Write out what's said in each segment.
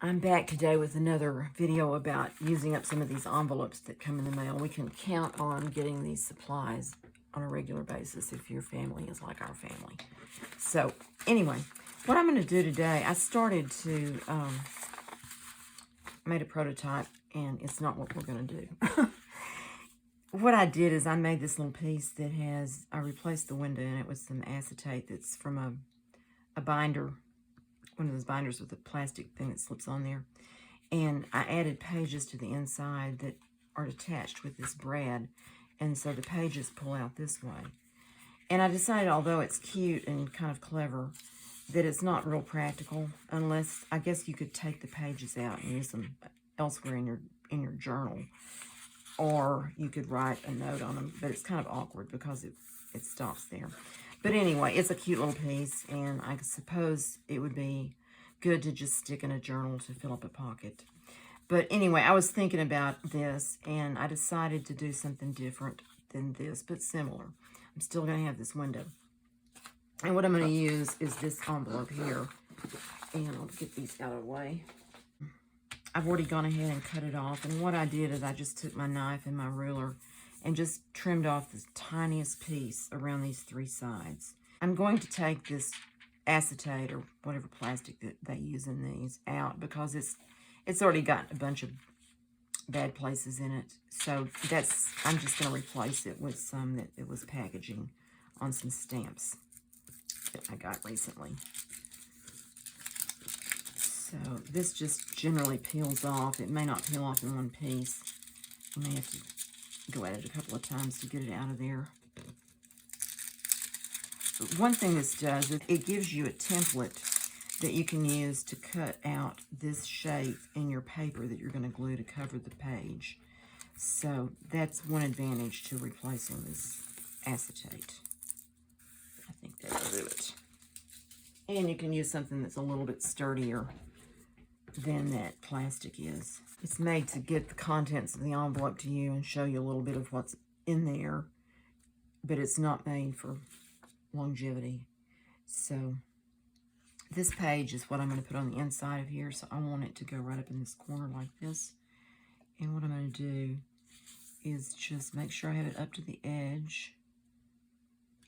I'm back today with another video about using up some of these envelopes that come in the mail. We can count on getting these supplies on a regular basis if your family is like our family. So anyway, what I'm going to do today, I started to, made a prototype, and it's not what we're going to do. What I did is I made this little piece that has, I replaced the window in it with some acetate that's from a binder, one of those binders with a plastic thing that slips on there. And I added pages to the inside that are attached with this brad. And so the pages pull out this way. And I decided, although it's cute and kind of clever, that it's not real practical unless, I guess you could take the pages out and use them elsewhere in your journal. Or you could write a note on them, but it's kind of awkward because it stops there. But anyway, it's a cute little piece, and I suppose it would be good to just stick in a journal to fill up a pocket. But anyway, I was thinking about this, and I decided to do something different than this, but similar. I'm still going to have this window. And what I'm going to use is this envelope here. And I'll get these out of the way. I've already gone ahead and cut it off. And what I did is I just took my knife and my ruler and just trimmed off the tiniest piece around these three sides. I'm going to take this acetate or whatever plastic that they use in these out because it's already got a bunch of bad places in it. So I'm just going to replace it with some that it was packaging on some stamps that I got recently. So this just generally peels off. It may not peel off in one piece. You may have to go at it a couple of times to get it out of there. But one thing this does is it gives you a template that you can use to cut out this shape in your paper that you're going to glue to cover the page. So that's one advantage to replacing this acetate. I think that'll do it. And you can use something that's a little bit sturdier than that plastic is. It's made to get the contents of the envelope to you and show you a little bit of what's in there, but it's not made for longevity. So this page is what I'm going to put on the inside of here, so I want it to go right up in this corner like this. And what I'm going to do is just make sure I have it up to the edge,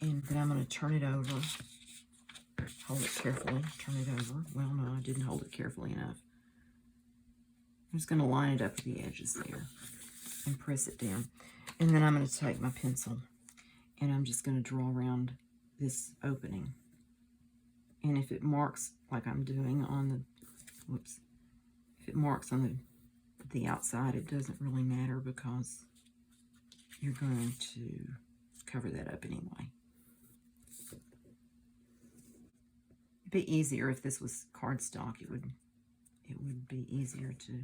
and then I'm going to turn it over. Hold it carefully, turn it over. Well, no, I didn't hold it carefully enough. I'm just going to line it up with the edges there and press it down. And then I'm going to take my pencil and I'm just going to draw around this opening. And if it marks like I'm doing on the, if it marks on the outside, it doesn't really matter because you're going to cover that up anyway. It'd be easier if this was cardstock. It would be easier to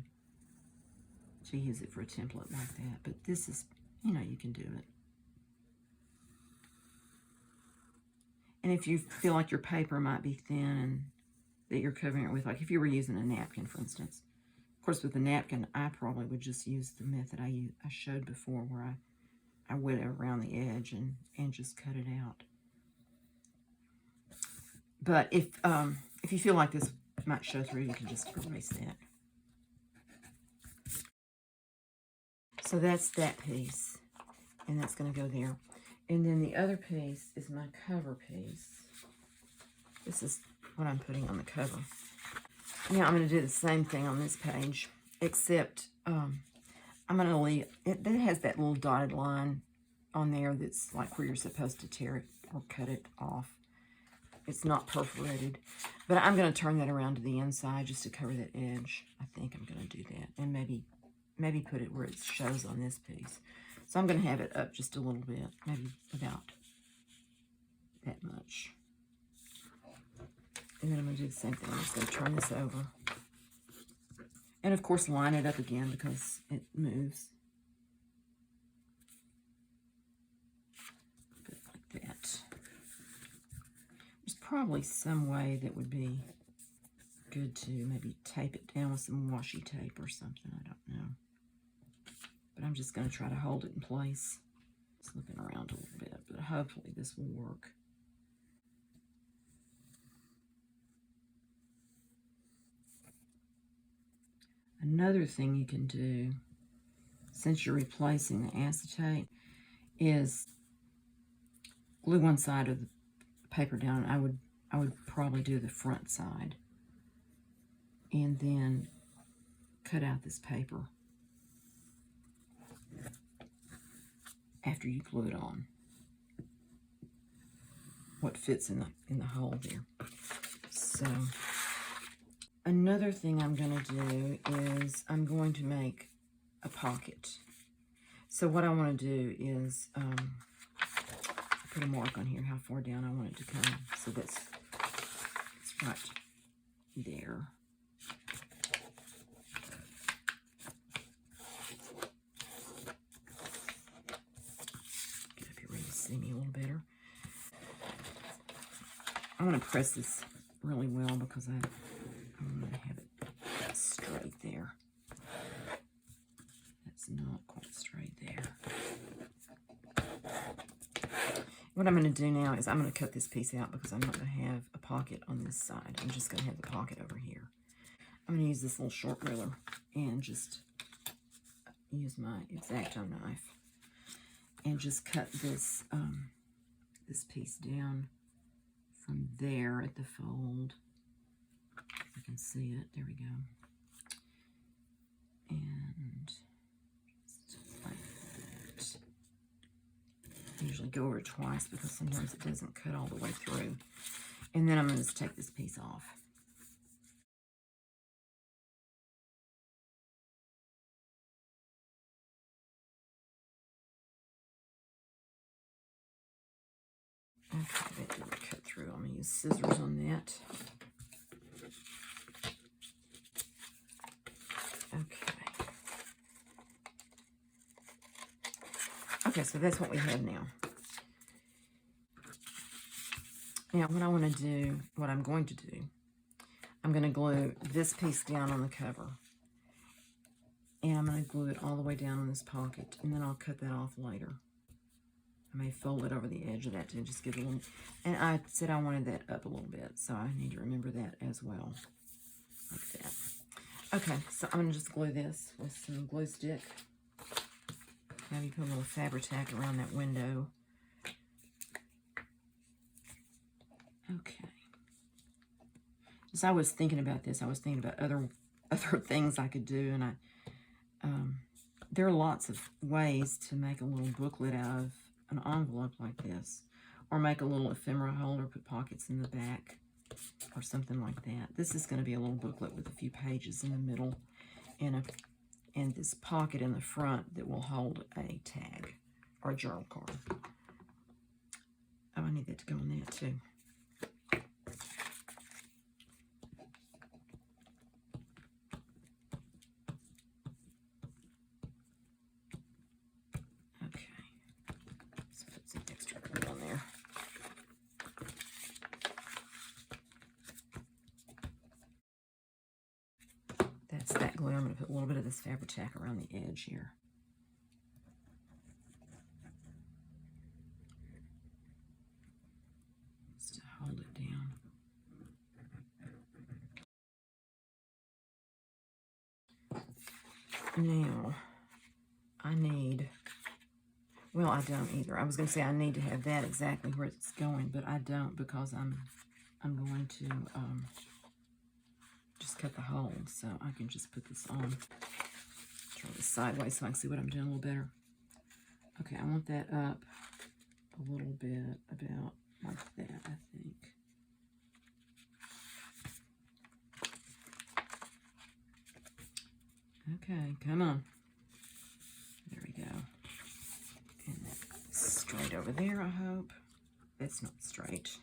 use it for a template like that. But this is, you know, you can do it. And if you feel like your paper might be thin and that you're covering it with, like if you were using a napkin, for instance. Of course, with the napkin, I probably would just use the method I showed before where I wet it around the edge and just cut it out. But if you feel like this might show through, you can just erase that. So that's that piece, and that's going to go there. And then the other piece is my cover piece. This is what I'm putting on the cover. Now I'm going to do the same thing on this page, except I'm going to leave it. It has that little dotted line on there that's like where you're supposed to tear it or cut it off. It's not perforated, but I'm going to turn that around to the inside just to cover that edge. I think I'm going to do that, and maybe put it where it shows on this piece. So I'm going to have it up just a little bit, maybe about that much. And then I'm going to do the same thing. I'm just going to turn this over. And of course, line it up again because it moves. Put it like that. There's probably some way that would be good to maybe tape it down with some washi tape or something. I don't know. But I'm just going to try to hold it in place. Just looking around a little bit, but hopefully this will work. Another thing you can do, since you're replacing the acetate, is glue one side of the paper down. I would probably do the front side, and then cut out this paper after you glue it on. What fits in the hole there. So another thing I'm going to do is I'm going to make a pocket. So what I want to do is put a mark on here how far down I want it to come. So it's right there. Get up here where you see me a little better. I want to press this really well because I want to have it straight there. That's not quite straight there. What I'm going to do now is I'm going to cut this piece out because I'm not going to have a pocket on this side. I'm just going to have the pocket over here. I'm going to use this little short ruler and just use my X-Acto knife and just cut this this piece down from there at the fold. You can see it. There we go. And just like that. I usually go over it twice because sometimes it doesn't cut all the way through. And then I'm going to just take this piece off. Okay, that didn't cut through. I'm going to use scissors on that. Okay. Okay, so that's what we have now. Now, what I want to do, what I'm going to do, I'm going to glue this piece down on the cover. And I'm going to glue it all the way down on this pocket. And then I'll cut that off later. I may fold it over the edge of that to just give it a little... And I said I wanted that up a little bit, so I need to remember that as well. Like that. Okay, so I'm going to just glue this with some glue stick. Maybe put a little Fabri-Tac around that window. Okay. As I was thinking about this, I was thinking about other things I could do, and there are lots of ways to make a little booklet out of an envelope like this, or make a little ephemera holder, put pockets in the back, or something like that. This is going to be a little booklet with a few pages in the middle, and this pocket in the front that will hold a tag or a journal card. Oh, I need that to go on that too. That's that glue. I'm going to put a little bit of this Fabri-Tac around the edge here. Just to hold it down. Now, I need, well, I don't either. I was going to say I need to have that exactly where it's going, but I don't because I'm going to just cut the hole, so I can just put this on. Turn this sideways so I can see what I'm doing a little better. Okay, I want that up a little bit, about like that, I think. Okay, come on. There we go. And that's straight over there, I hope. That's not straight.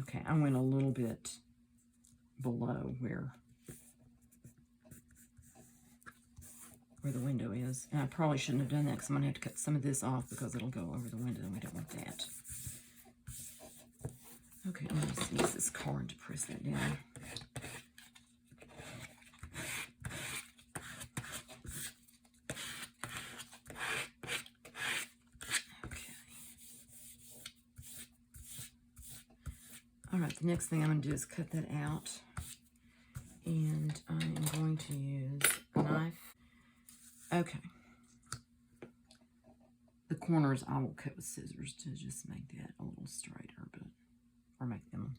Okay, I went a little bit below where the window is. And I probably shouldn't have done that because I'm going to have to cut some of this off because it'll go over the window and we don't want that. Okay, I'm going to use this card to press that down. Okay. All right, the next thing I'm going to do is cut that out. And I am going to use a knife. Okay. The corners I will cut with scissors to just make that a little straighter, or make them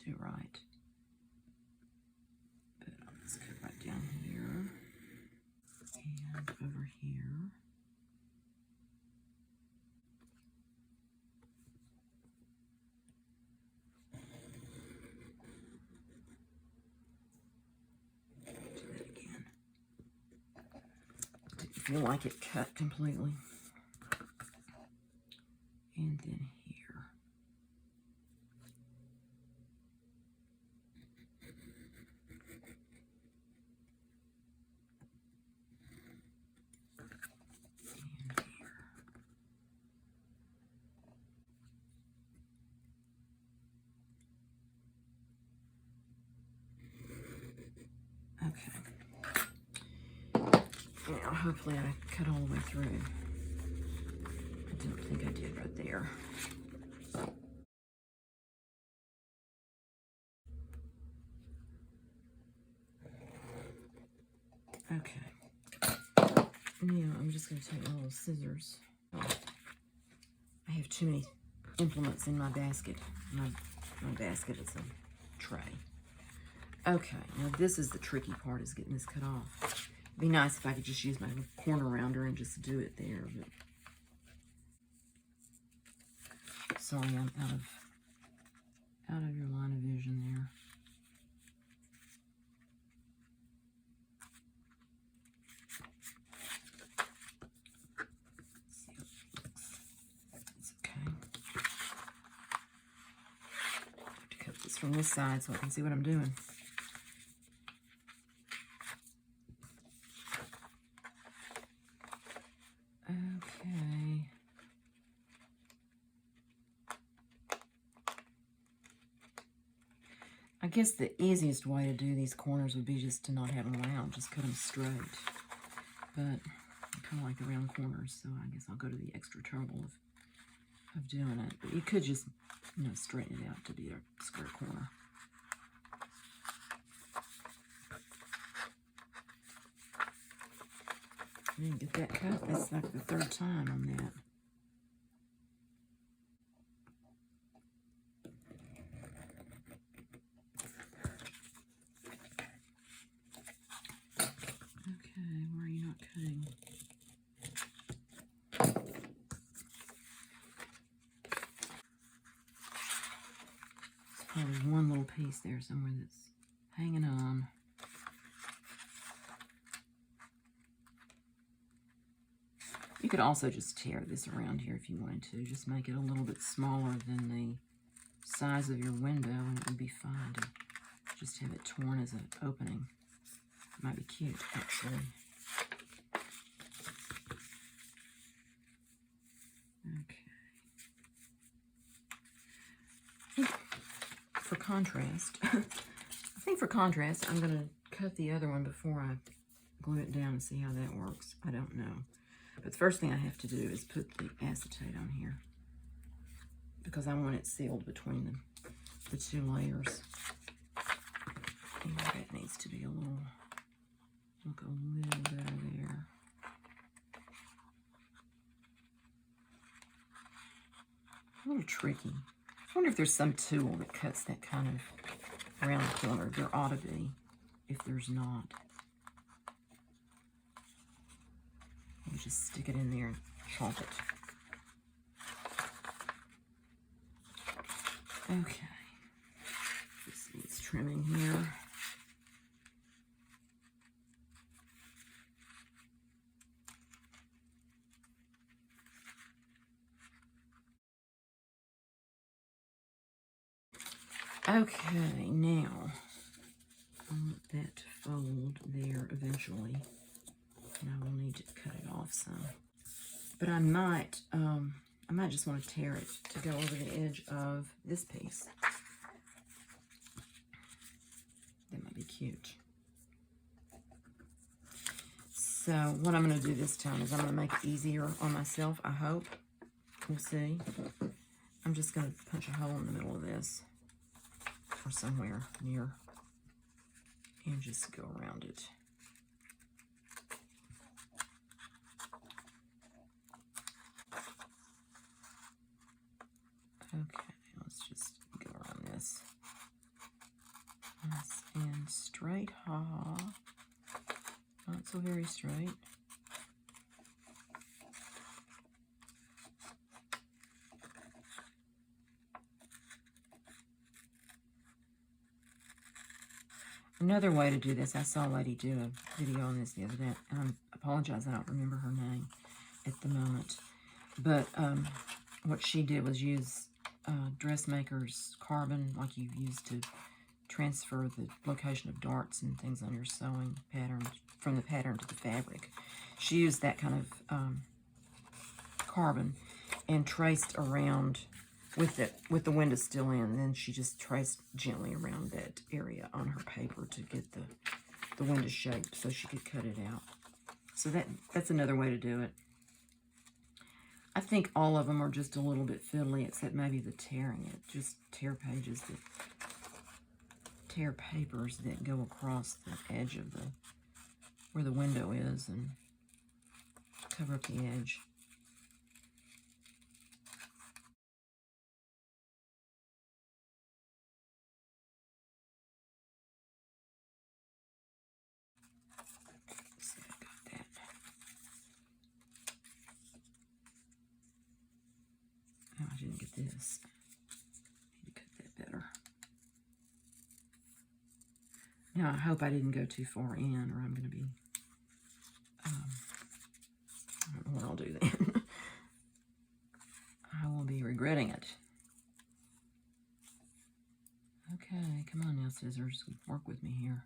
do right. But I'll just cut right down here and over here. Feel like it cut completely. And then here. And here. Okay. Now, hopefully I cut all the way through. I don't think I did right there. Okay. Now, I'm just going to take my little scissors. Oh, I have too many implements in my basket. My basket is a tray. Okay, now this is the tricky part, is getting this cut off. It'd be nice if I could just use my little corner rounder and just do it there, but sorry, I'm out of your line of vision there. Let's see how it looks. It's okay. I have to cut this from this side so I can see what I'm doing. Okay. I guess the easiest way to do these corners would be just to not have them round, just cut them straight. But I kind of like the round corners, so I guess I'll go to the extra trouble of doing it. But you could just, straighten it out to be a square corner. I didn't get that cut. That's like the third time on that. Okay, where are you not cutting? There's probably one little piece there somewhere that's hanging on. You could also just tear this around here if you wanted to. Just make it a little bit smaller than the size of your window, and it would be fine to just have it torn as an opening. It might be cute, actually. Okay. For contrast, I think for contrast, I'm going to cut the other one before I glue it down and see how that works. I don't know. But the first thing I have to do is put the acetate on here, because I want it sealed between the two layers. And that needs to be a little better there. A little tricky. I wonder if there's some tool that cuts that kind of round corner. There ought to be, if there's not. You just stick it in there and chomp it. Okay. This needs trimming here. Okay, now I want that to fold there eventually. And I will need to cut it off some. But I might just want to tear it to go over the edge of this piece. That might be cute. So what I'm going to do this time is I'm going to make it easier on myself, I hope. We'll see. I'm just going to punch a hole in the middle of this. or somewhere near, and just go around it. Okay, let's just go around this. Nice and straight, ha. Not so very straight. Another way to do this, I saw a lady do a video on this the other day, and I apologize, I don't remember her name at the moment. But what she did was use dressmaker's carbon, like you use to transfer the location of darts and things on your sewing patterns from the pattern to the fabric. She used that kind of carbon and traced around with the window still in. Then she just traced gently around that area on her paper to get the window shaped so she could cut it out. So that's another way to do it. I think all of them are just a little bit fiddly, except maybe the tearing it. Just tear pages that tear papers that go across the edge of where the window is and cover up the edge. Oh, I didn't get this. Need to cut that better. Now, I hope I didn't go too far in, or I'm going to be, I don't know what I'll do then. I will be regretting it. Okay, come on now, scissors. Work with me here.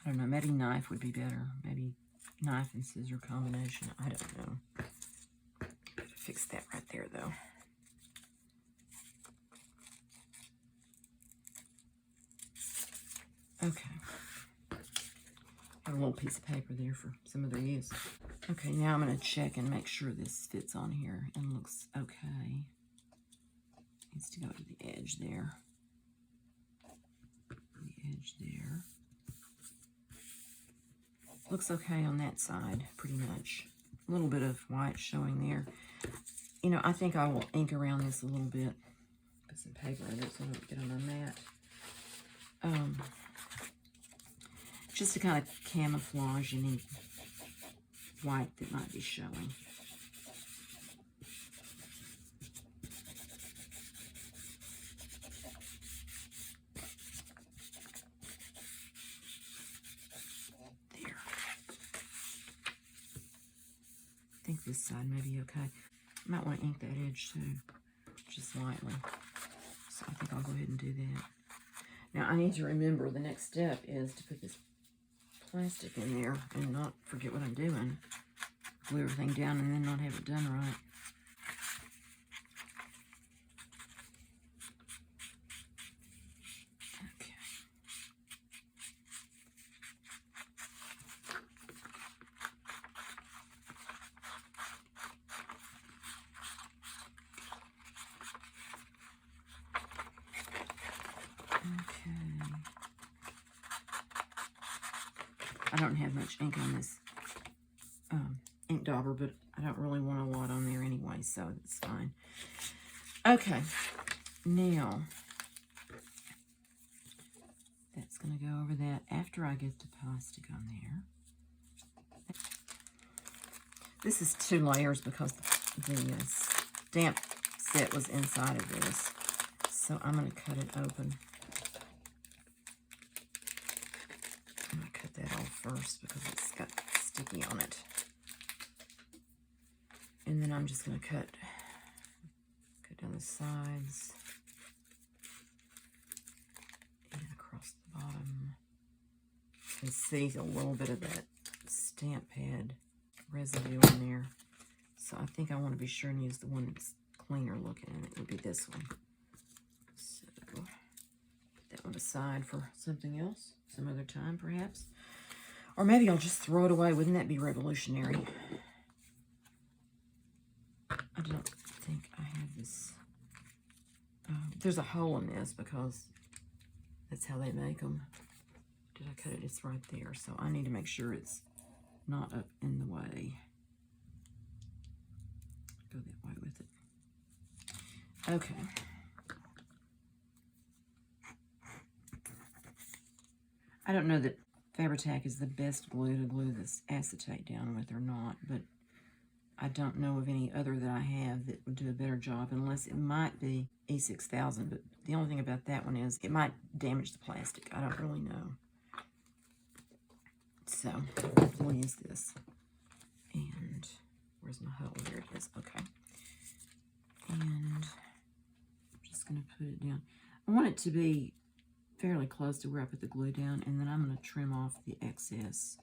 I don't know, maybe knife would be better. Maybe knife and scissor combination. I don't know. Gotta fix that right there, though. Okay. Have a little piece of paper there for some other use. Okay, now I'm going to check and make sure this fits on here and looks okay. Needs to go to the edge there. The edge there. Looks okay on that side, pretty much. A little bit of white showing there. You know, I think I will ink around this a little bit. Put some paper in it so I don't get on my mat. Just to kind of camouflage any white that might be showing. There. I think this side may be okay. Might want to ink that edge too, just lightly. So I think I'll go ahead and do that. Now I need to remember the next step is to put this plastic in there and not forget what I'm doing. Glue everything down and then not have it done right. Okay. Okay. I don't have much ink on this ink dauber, but I don't really want a lot on there anyway, so it's fine. Okay, now that's going to go over that after I get the plastic on there. This is 2 layers because the stamp set was inside of this, so I'm going to cut it open. I'm going to cut that off first because it's got sticky on it. And then I'm just going to cut down the sides and across the bottom. You can see a little bit of that stamp pad residue on there. So I think I want to be sure and use the one that's cleaner looking, and it would be this one. So put that one aside for something else, some other time perhaps. Or maybe I'll just throw it away. Wouldn't that be revolutionary? I don't think I have this. There's a hole in this because that's how they make them. Did I cut it? It's right there. So I need to make sure it's not up in the way. Go that way with it. Okay. I don't know that Fabri-Tac is the best glue to glue this acetate down with or not, but I don't know of any other that I have that would do a better job, unless it might be E6000, but the only thing about that one is it might damage the plastic. I don't really know. So we'll use this. And where's my hole? There it is. Okay. And I'm just going to put it down. I want it to be fairly close to where I put the glue down, and then I'm going to trim off the excess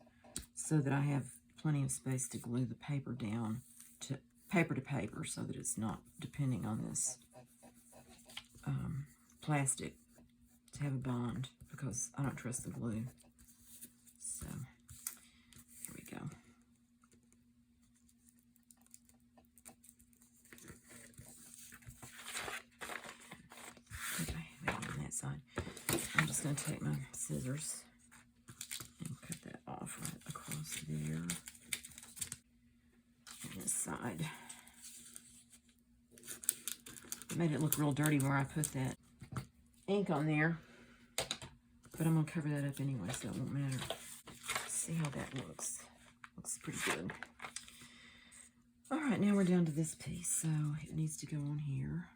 so that I have plenty of space to glue the paper down to paper, so that it's not depending on this plastic to have a bond, because I don't trust the glue. So here we go. I think I have it on that side. I'm just going to take my scissors and cut that off right across there on this side. It made it look real dirty where I put that ink on there, but I'm going to cover that up anyway, so it won't matter. Let's see how that looks. Looks pretty good. All right, now we're down to this piece, so it needs to go on here.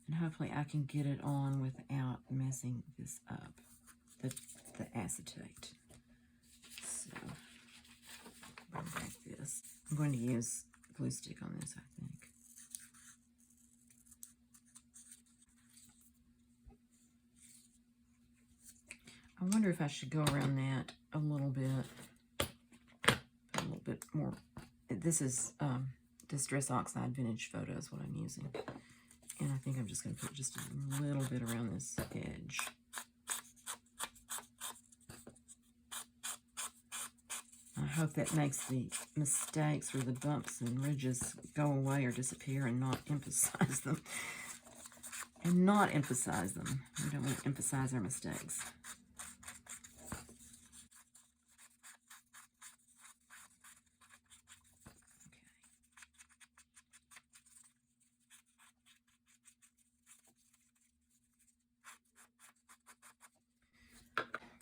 And hopefully I can get it on without messing this up, the acetate. So, bring back this. I'm going to use glue stick on this, I think. I wonder if I should go around that a little bit more. This is Distress Oxide Vintage Photos, what I'm using. And I think I'm just going to put just a little bit around this edge. I hope that makes the mistakes or the bumps and ridges go away or disappear and not emphasize them. We don't want to emphasize our mistakes.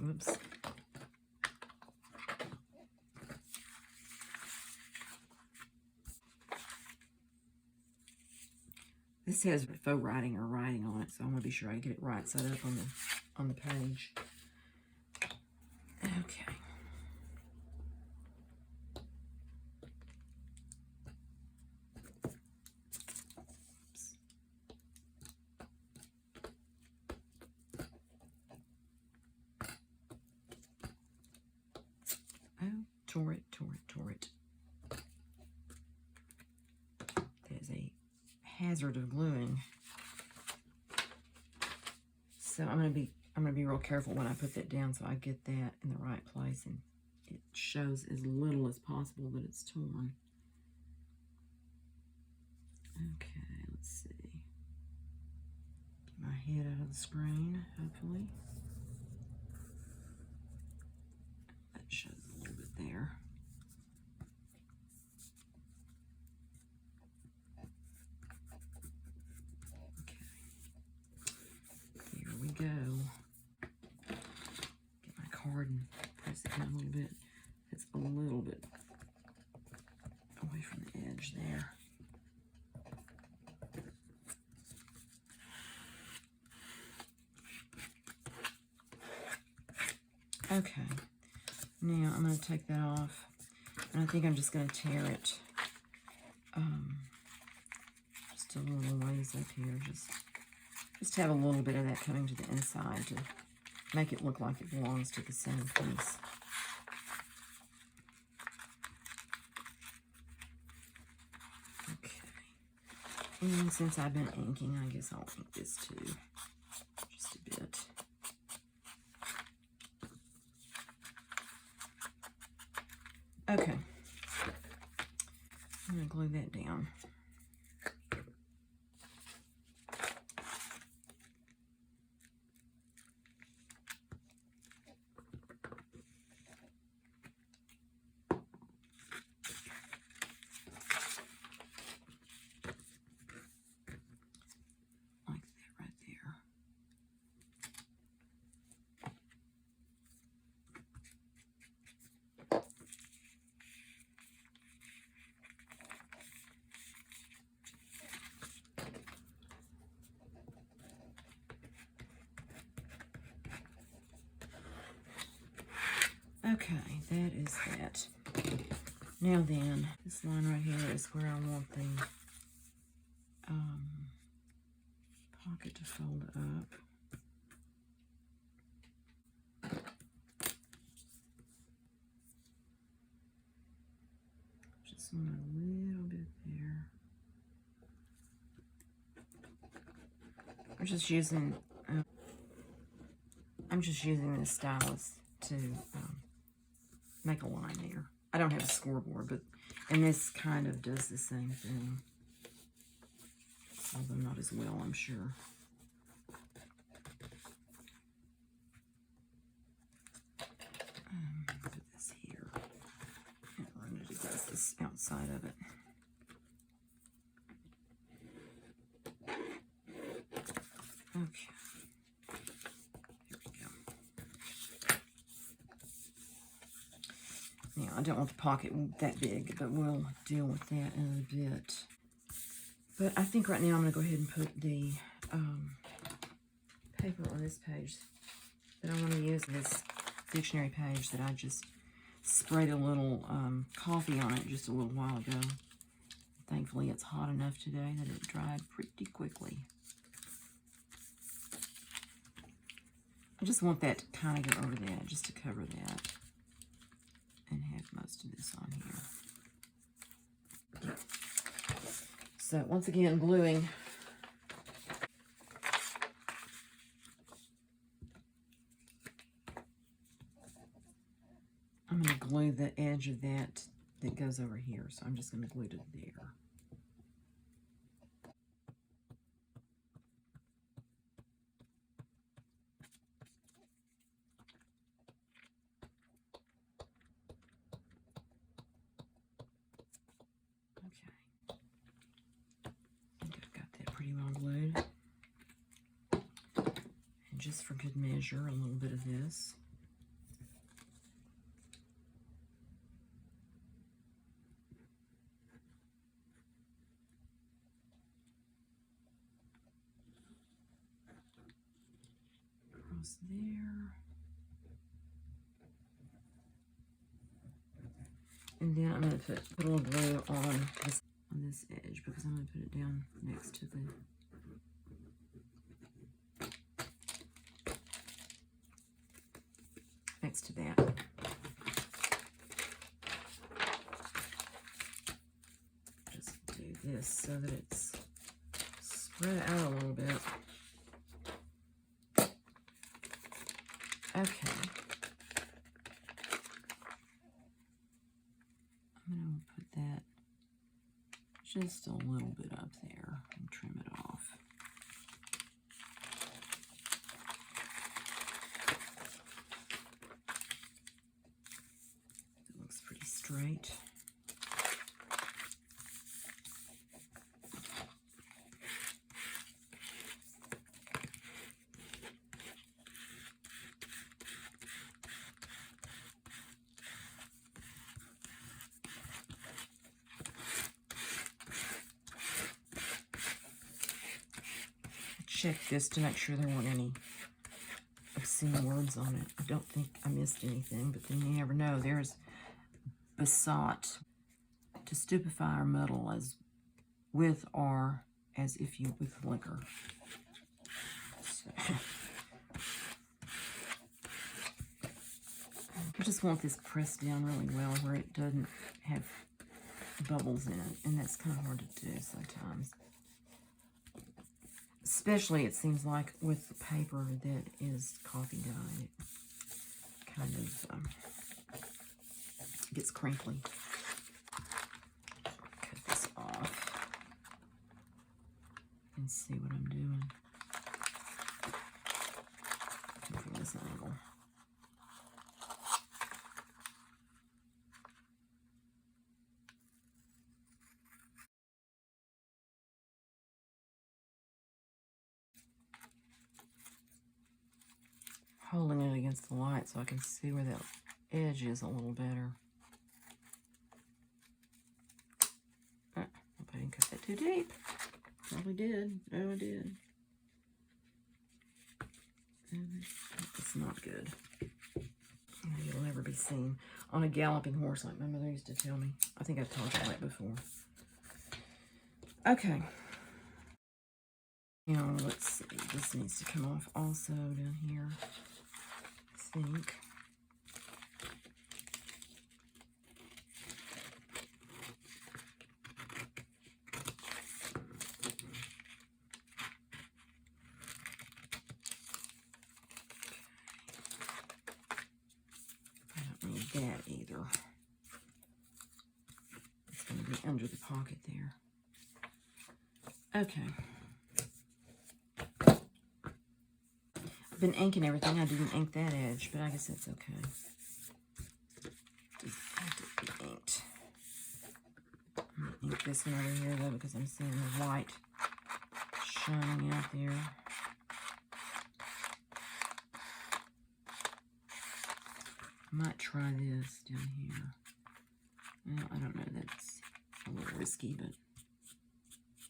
Whoops. This has faux writing or writing on it, so I'm going to be sure I get it right side up on the page. Okay. Oops. Oh, tore it. There's a hazard of gluing. So I'm gonna be real careful when I put that down so I get that in the right place and it shows as little as possible that it's torn. Okay, let's see. Get my head out of the screen, hopefully. That shows a little bit there. Go. Get my card and press it down a little bit. It's a little bit away from the edge there. Okay, now I'm going to take that off, and I think I'm just going to tear it just a little ways up here, just have a little bit of that coming to the inside to make it look like it belongs to the same piece. Okay. And since I've been inking, I guess I'll ink this too. Just a bit. Okay. I'm going to glue that down. Like that right there. Okay, that is that. Now then, this line right here is where I want the pocket to fold up. Just want a little bit there. I'm just using this stylus to make a line there. I don't have a scoreboard, but and this kind of does the same thing, although not as well, I'm sure. Put this here. And run it against this outside of it. Okay. There we go. Now, I don't want the pocket that big, but we'll deal with that in a bit. But I think right now I'm going to go ahead and put the paper on this page that I want to use, this dictionary page that I just sprayed a little coffee on it just a little while ago. Thankfully, it's hot enough today that it dried pretty quickly. I just want that to kind of go over that, just to cover that, and have most of this on here. So, once again, gluing. I'm going to glue the edge of that goes over here, so I'm just going to glue it there. Okay. I think I've got that pretty well glued. And just for good measure, a little bit of this. There, and then I'm going to put a little glue on this edge, because I'm going to put it down next to that. Just do this so that it's spread out a little bit. Okay. I'm going to put that just a little bit up there and trim it off. It looks pretty straight. Check this to make sure there weren't any obscene words on it. I don't think I missed anything, but then you never know. There's besought, to stupefy or muddle as with or as if you with liquor. So, I just want this pressed down really well where it doesn't have bubbles in it, and that's kind of hard to do sometimes. Especially, it seems like, with the paper that is coffee dyed. It kind of gets crinkly. Cut this off and see what I'm doing from this angle. Holding it against the light so I can see where that edge is a little better. Hope I didn't cut that too deep. Probably did. Oh, I did. It's not good. It'll never be seen on a galloping horse like my mother used to tell me. I think I've told you that before. Okay. Now, let's see. This needs to come off also down here. I think. I don't need that either. It's going to be under the pocket there. Okay. I've been inking everything. I didn't ink that edge, but I guess that's okay. Just have to be inked. I'm going to ink this one over here, though, because I'm seeing the white shining out there. I might try this down here. Well, I don't know. That's a little risky, but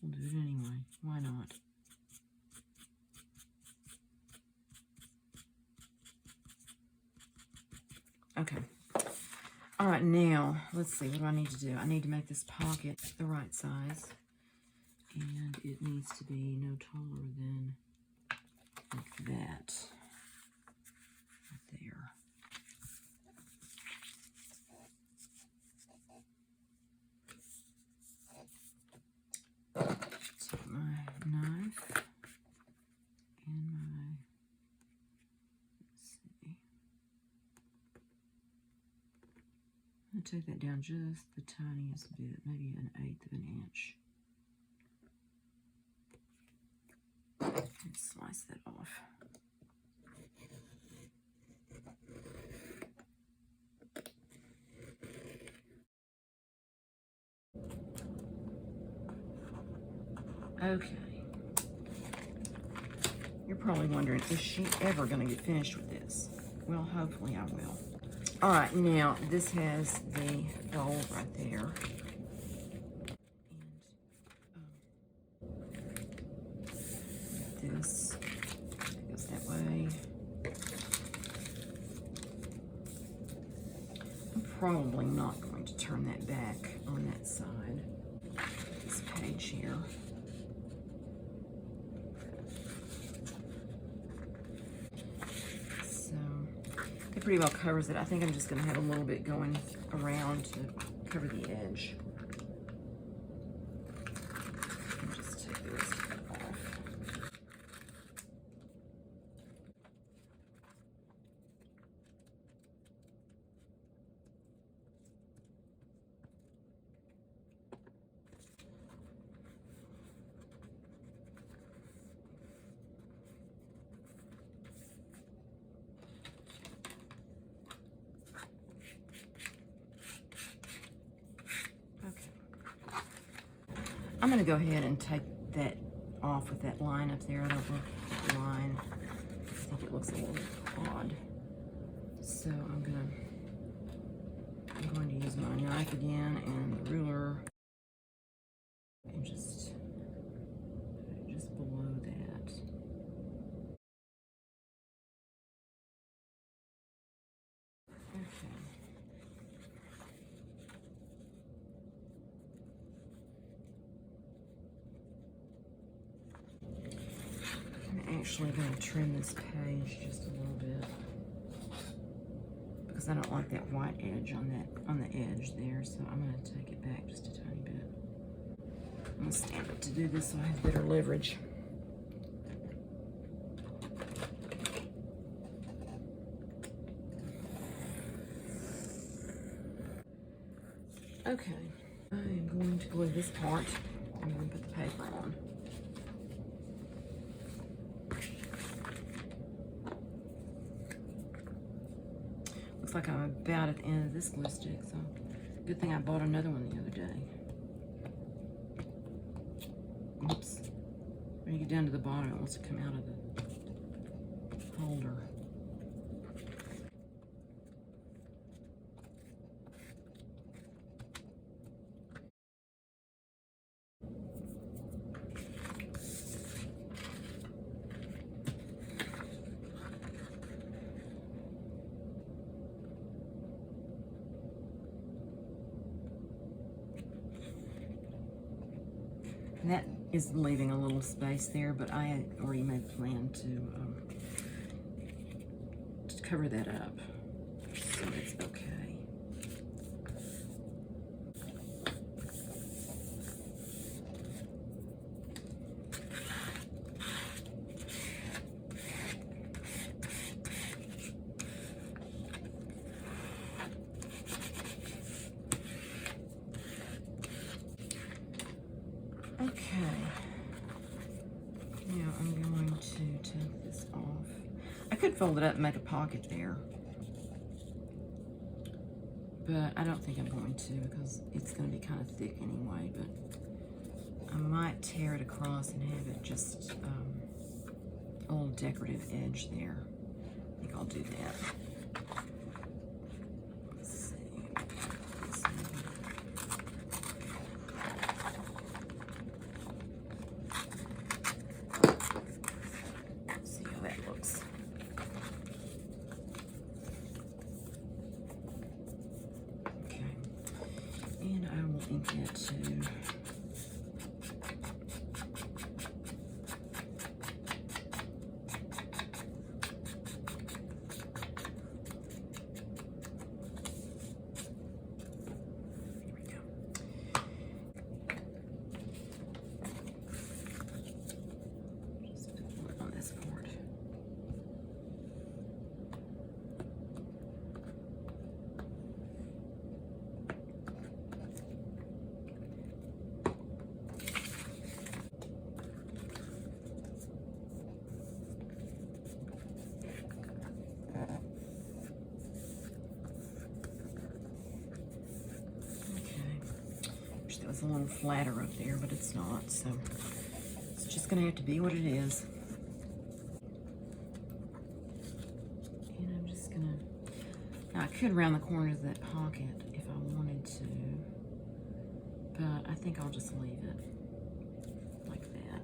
we'll do it anyway. Why not? Okay. All right, now, let's see. What do I need to do? I need to make this pocket the right size. And it needs to be no taller than like that. Right there. Take my knife and my, let's see. I'm going to take that down just the tiniest bit, maybe 1/8 of an inch. And slice that off. Okay. You're probably wondering, is she ever going to get finished with this? Well, hopefully I will. All right, now this has the fold right there. And this goes that way. I'm probably not going to turn that back on that side. This page here. It pretty well covers it. I think I'm just going to have a little bit going around to cover the edge. And just take the rest of it off. I'm going to go ahead and take that off with that line up there. I don't like the line. I think it looks a little odd. So I'm going to use my knife again and the ruler and just below that. Okay. I'm actually going to trim this page just a little bit because I don't like that white edge on the edge there, so I'm going to take it back just a tiny bit. I'm going to stand up to do this so I have better leverage. Okay, I am going to glue this part. I'm going to put the paper on. Looks like I'm about at the end of this glue stick, so good thing I bought another one the other day. Oops. When you get down to the bottom, it wants to come out of the holder. And that is leaving a little space there, but I had already made a plan to cover that up, so it's okay. Okay, now I'm going to take this off. I could fold it up and make a pocket there, but I don't think I'm going to because it's going to be kind of thick anyway, but I might tear it across and have it just a little decorative edge there. I think I'll do that. Let's see. See how that looks. Okay. And I will ink that too. It's a little flatter up there, but it's not, so it's just gonna have to be what it is. And I'm just gonna, now I could round the corners of that pocket if I wanted to, but I think I'll just leave it like that.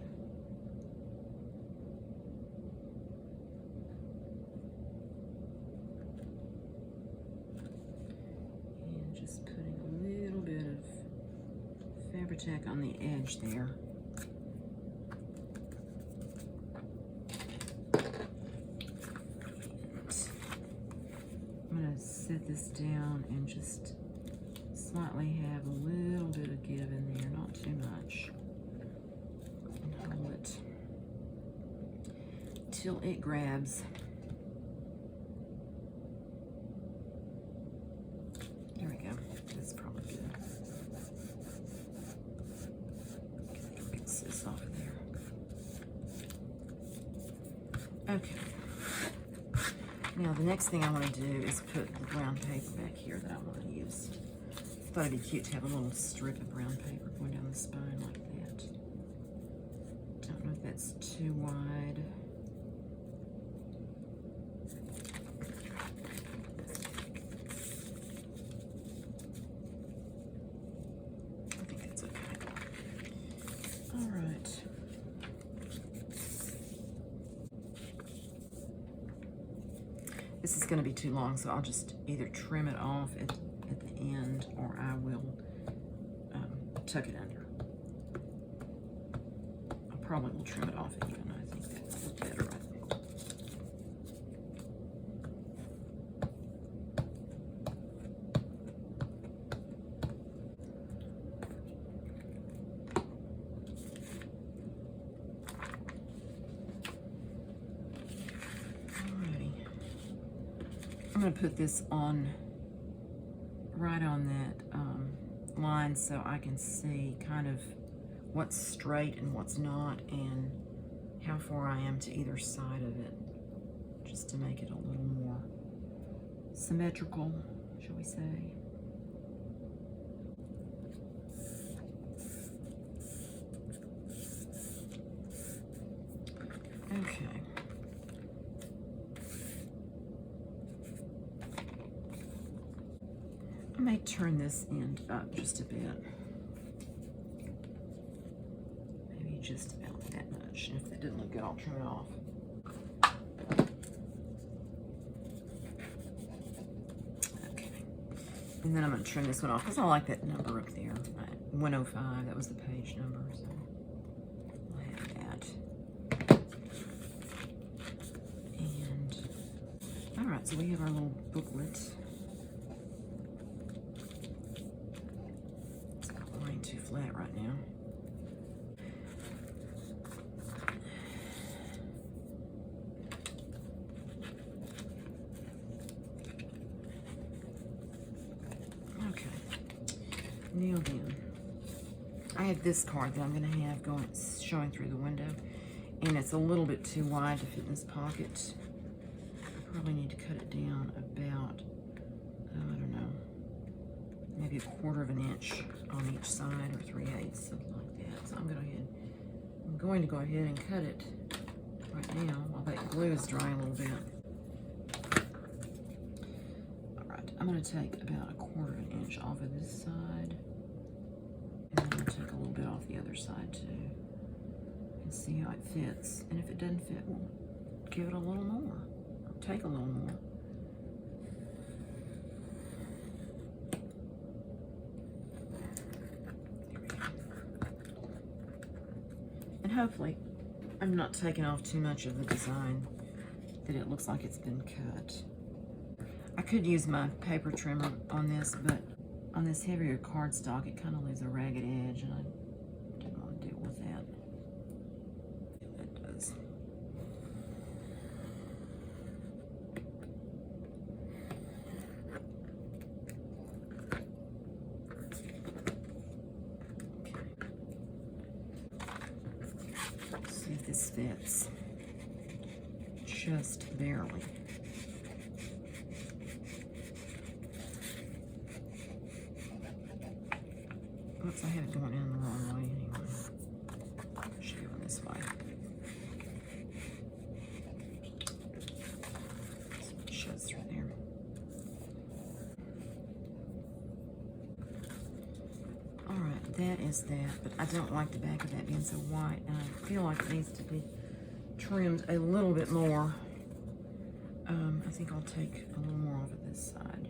And just putting a little bit of Fabri-Tac on the edge there. I'm going to set this down and just slightly have a little bit of give in there, not too much. And hold it till it grabs. There we go. That's probably good. This off there. Okay. Now the next thing I want to do is put the brown paper back here that I want to use. I thought it'd be cute to have a little strip of brown paper going down the spine like that. Don't know if that's too wide. I think that's okay. All right. This is going to be too long, so I'll just either trim it off at the end, or I will tuck it under. I probably will trim it off even. I think that's better. I'm going to put this on right on that lines so I can see kind of what's straight and what's not, and how far I am to either side of it, just to make it a little more symmetrical, shall we say. Okay. I may turn this end up just a bit. Maybe just about that much. If that didn't look good, I'll trim it off. Okay. And then I'm going to trim this one off because I like that number up there. 105, that was the page number. So I'll have that. And, all right, so we have our little booklet. Too flat right now. Okay. Now then, I have this card that I'm going to have showing through the window, and it's a little bit too wide to fit in this pocket. I probably need to cut it down about, I don't know, maybe 1/4 of an inch on each side, or 3/8, something like that. So I'm going to go ahead and cut it right now while that glue is drying a little bit. All right, I'm going to take about 1/4 of an inch off of this side, and then I'm going to take a little bit off the other side too, and see how it fits. And if it doesn't fit, we'll give it a little more, or take a little more. Hopefully, I'm not taking off too much of the design that it looks like it's been cut. I could use my paper trimmer on this, but on this heavier cardstock, it kind of leaves a ragged edge, and I didn't want to deal with that. It does. See if this fits. Just barely. Oops, I had it going in the wrong way anyway. It should go this way. So it shows through there. Alright, that is that, but I don't like the back of that being so white, and I feel like it needs to be trimmed a little bit more. I think I'll take a little more off of this side.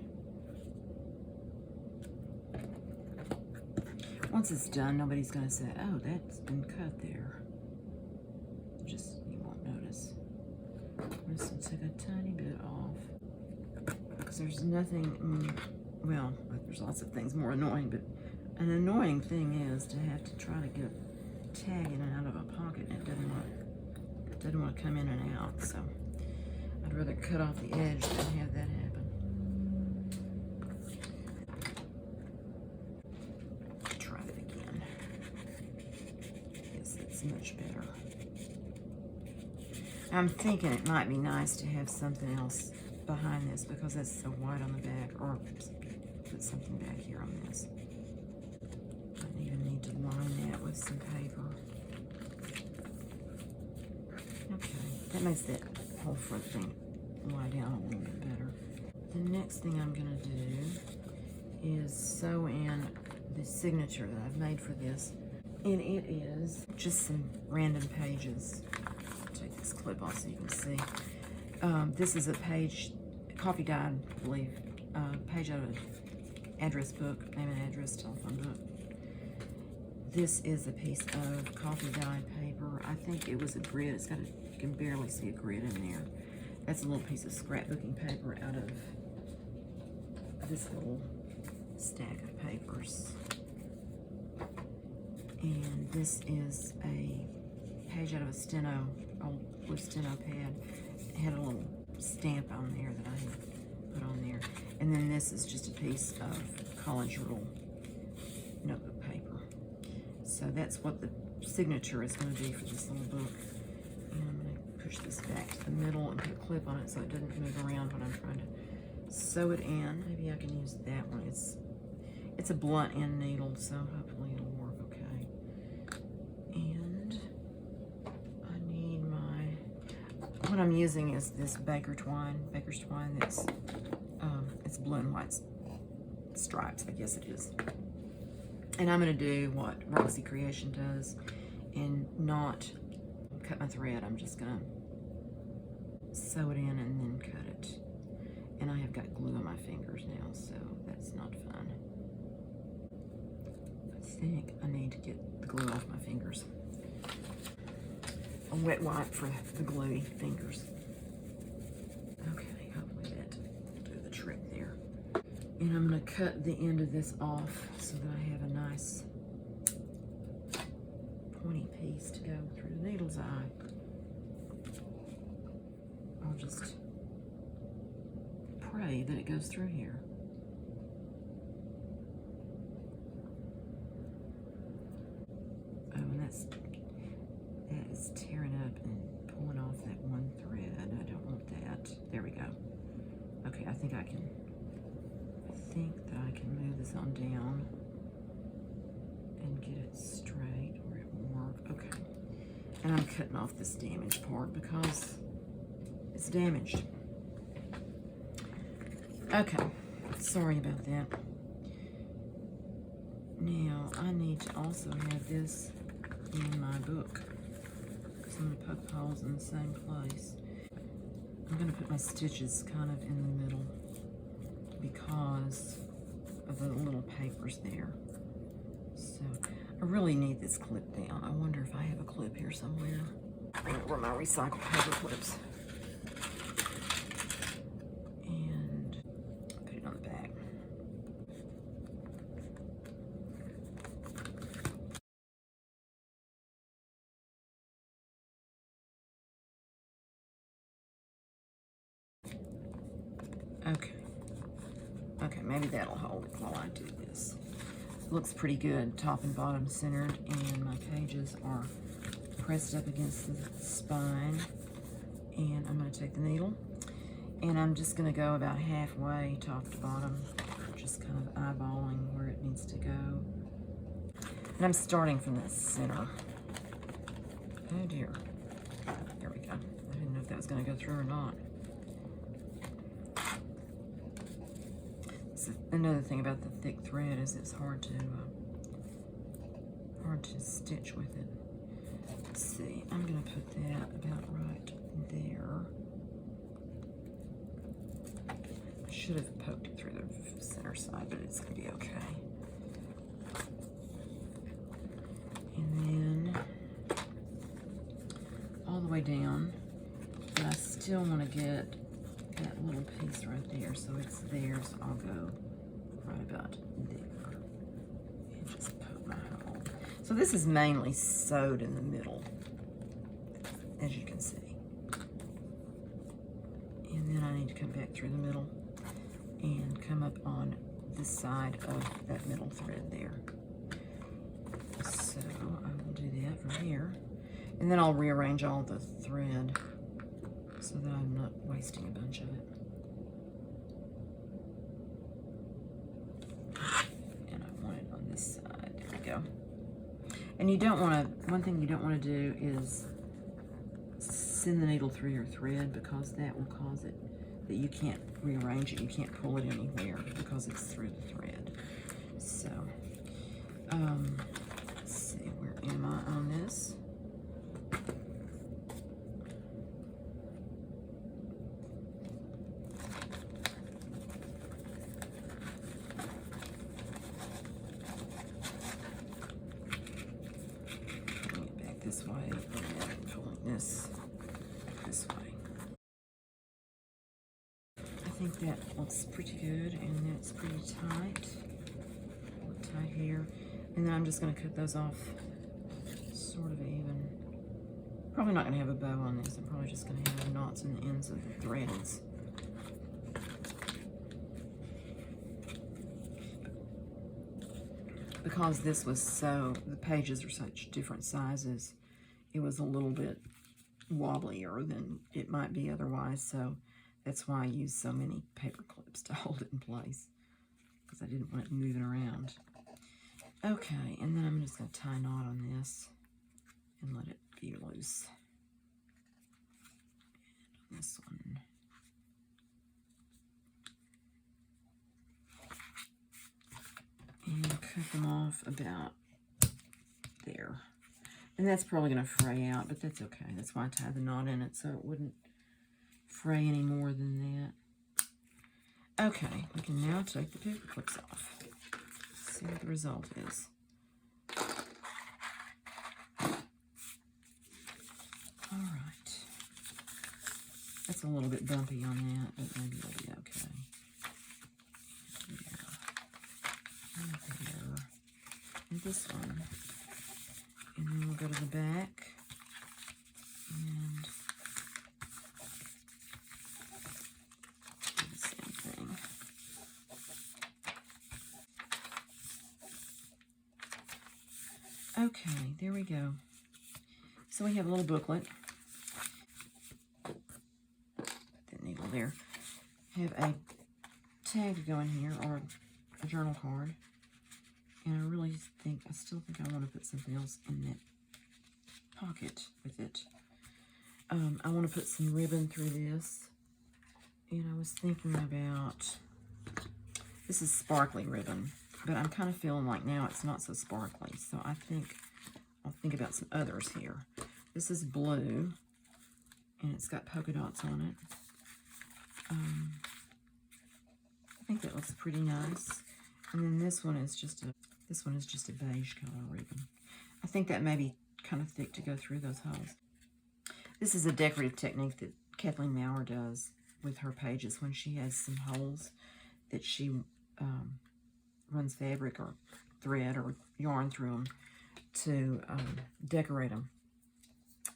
Once it's done, nobody's going to say, oh, that's been cut there. Just, you won't notice. I'm just going to take a tiny bit off. Because there's nothing, well, there's lots of things more annoying, but an annoying thing is to have to try to get a tag in and out of a pocket, and it doesn't want to come in and out, so I'd rather cut off the edge than have that happen. Try it again. Yes, that's much better. I'm thinking it might be nice to have something else behind this because it's so wide on the back, or put something back here on this. I even need to line that with some paper. Okay, that makes that whole front thing lie down a little bit better. The next thing I'm going to do is sew in the signature that I've made for this, and it is just some random pages. I'll take this clip off so you can see. This is a page, coffee dyed, I believe, page out of an address book, name and address, telephone book. This is a piece of coffee dyed paper. I think it was a grid. It's got a, you can barely see a grid in there. That's a little piece of scrapbooking paper out of this little stack of papers. And this is a page out of a steno, old blue steno pad. It had a little stamp on there that I had put on there. And then this is just a piece of college rule notebook paper. So that's what the signature is going to be for this little book. And I'm going to push this back to the middle and put a clip on it so it doesn't move around when I'm trying to sew it in. Maybe I can use that one. It's a blunt end needle, so hopefully it'll work okay. And I need what I'm using is this baker's twine that's, it's blue and white stripes, I guess it is. And I'm going to do what Roxy Creation does and not cut my thread. I'm just going to sew it in and then cut it. And I have got glue on my fingers now, so that's not fun. I think I need to get the glue off my fingers. A wet wipe for the gluey fingers. Okay, hopefully that will do the trick there. And I'm going to cut the end of this off so that I have a nice pointy piece to go through the needle's eye. I'll just pray that it goes through here. Oh, and that is tearing up and pulling off that one thread. I don't want that. There we go. Okay, I think that I can move this on down and get it straight where it will work. Okay. And I'm cutting off this damaged part because it's damaged. Okay. Sorry about that. Now, I need to also have this in my book, because I'm going to poke holes in the same place. I'm going to put my stitches kind of in the middle because of the little papers there. So, I really need this clip down. I wonder if I have a clip here somewhere. Where my recycled paper clips. And put it on the back. Okay, maybe that'll hold it while I do this. Looks pretty good, top and bottom centered, and my pages are pressed up against the spine. And I'm going to take the needle, and I'm just going to go about halfway, top to bottom, just kind of eyeballing where it needs to go. And I'm starting from the center. Oh dear. There we go. I didn't know if that was going to go through or not. Another thing about the thick thread is it's hard to stitch with it. Let's see, I'm going to put that about right there. I should have poked it through the center side, but it's going to be okay. And then all the way down, but I still want to get that little piece right there, so it's there, so I'll go right about there and just poke my hole. So this is mainly sewed in the middle, as you can see. And then I need to come back through the middle and come up on this side of that middle thread there. So I will do that from here. And then I'll rearrange all the thread so that I'm not wasting a bunch of it. And I want it on this side. There we go. And you don't want to, one thing you don't want to do is send the needle through your thread, because that will cause it that you can't rearrange it. You can't pull it anywhere because it's through the thread. So, let's see, where am I on this? This way, and pulling this way. I think that looks pretty good, and that's pretty tight. Tight here. And then I'm just going to cut those off sort of even. Probably not going to have a bow on this. I'm probably just going to have knots in the ends of the threads. because this was the pages are such different sizes, it was a little bit wobblier than it might be otherwise, so that's why I used so many paper clips to hold it in place, because I didn't want it moving around. Okay, and then I'm just going to tie a knot on this and let it be loose. And on this one. And cut them off about there. And that's probably going to fray out, but that's okay. That's why I tied the knot in it, so it wouldn't fray any more than that. Okay, we can now take the paper clips off. See what the result is. All right. That's a little bit bumpy on that, but maybe it'll be okay. There. And this one. And then we'll go to the back. And do the same thing. Okay, there we go. So we have a little booklet. Put that needle there. Have a tag to go in here, or a journal card. And I still think I want to put something else in that pocket with it. I want to put some ribbon through this. And I was thinking about, this is sparkly ribbon, but I'm kind of feeling like now it's not so sparkly. So I think I'll think about some others here. This is blue, and it's got polka dots on it. I think that looks pretty nice. And then this one is just a beige color ribbon. I think that may be kind of thick to go through those holes. This is a decorative technique that Kathleen Maurer does with her pages when she has some holes that she runs fabric or thread or yarn through them to decorate them.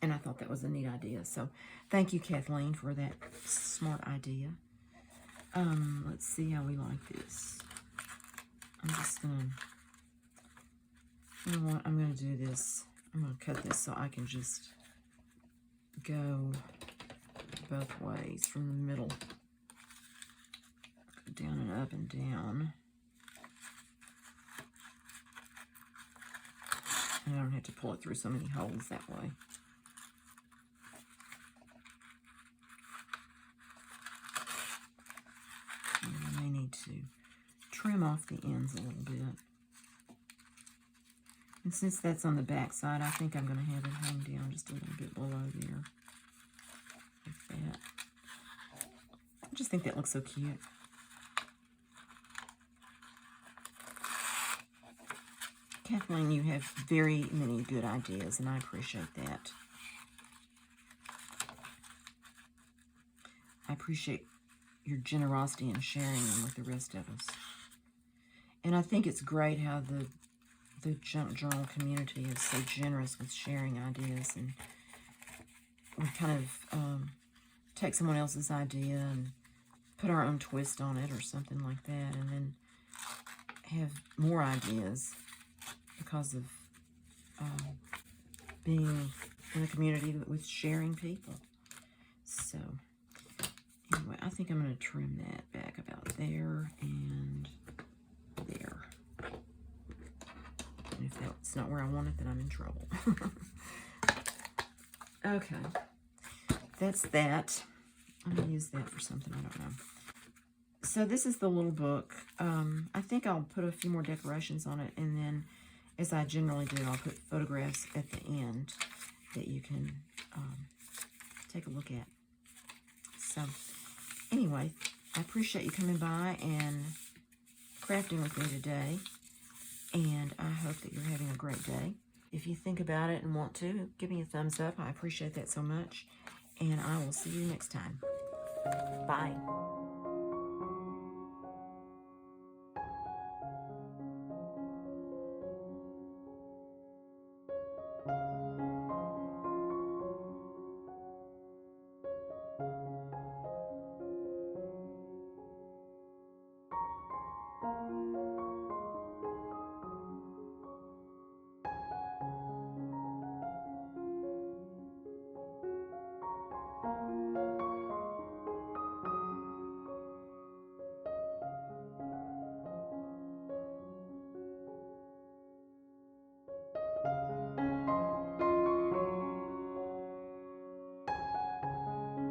And I thought that was a neat idea. So thank you, Kathleen, for that smart idea. Let's see how we like this. I'm just going to, you know what, I'm going to do this. I'm going to cut this so I can just go both ways from the middle. Go down and up and down. And I don't have to pull it through so many holes that way. And I may need to trim off the ends a little bit. And since that's on the back side, I think I'm going to have it hang down just a little bit below there. Like that. I just think that looks so cute. Kathleen, you have very many good ideas, and I appreciate that. I appreciate your generosity in sharing them with the rest of us. And I think it's great how the junk journal community is so generous with sharing ideas, and we kind of take someone else's idea and put our own twist on it or something like that, and then have more ideas because of being in a community with sharing people. So anyway, I think I'm going to trim that back about there and there. And if that's not where I want it, then I'm in trouble. Okay. That's that. I'm going to use that for something, I don't know. So this is the little book. I think I'll put a few more decorations on it, and then, as I generally do, I'll put photographs at the end that you can take a look at. So anyway, I appreciate you coming by and crafting with me today, and I hope that you're having a great day. If you think about it and want to, give me a thumbs up. I appreciate that so much, and I will see you next time. Bye.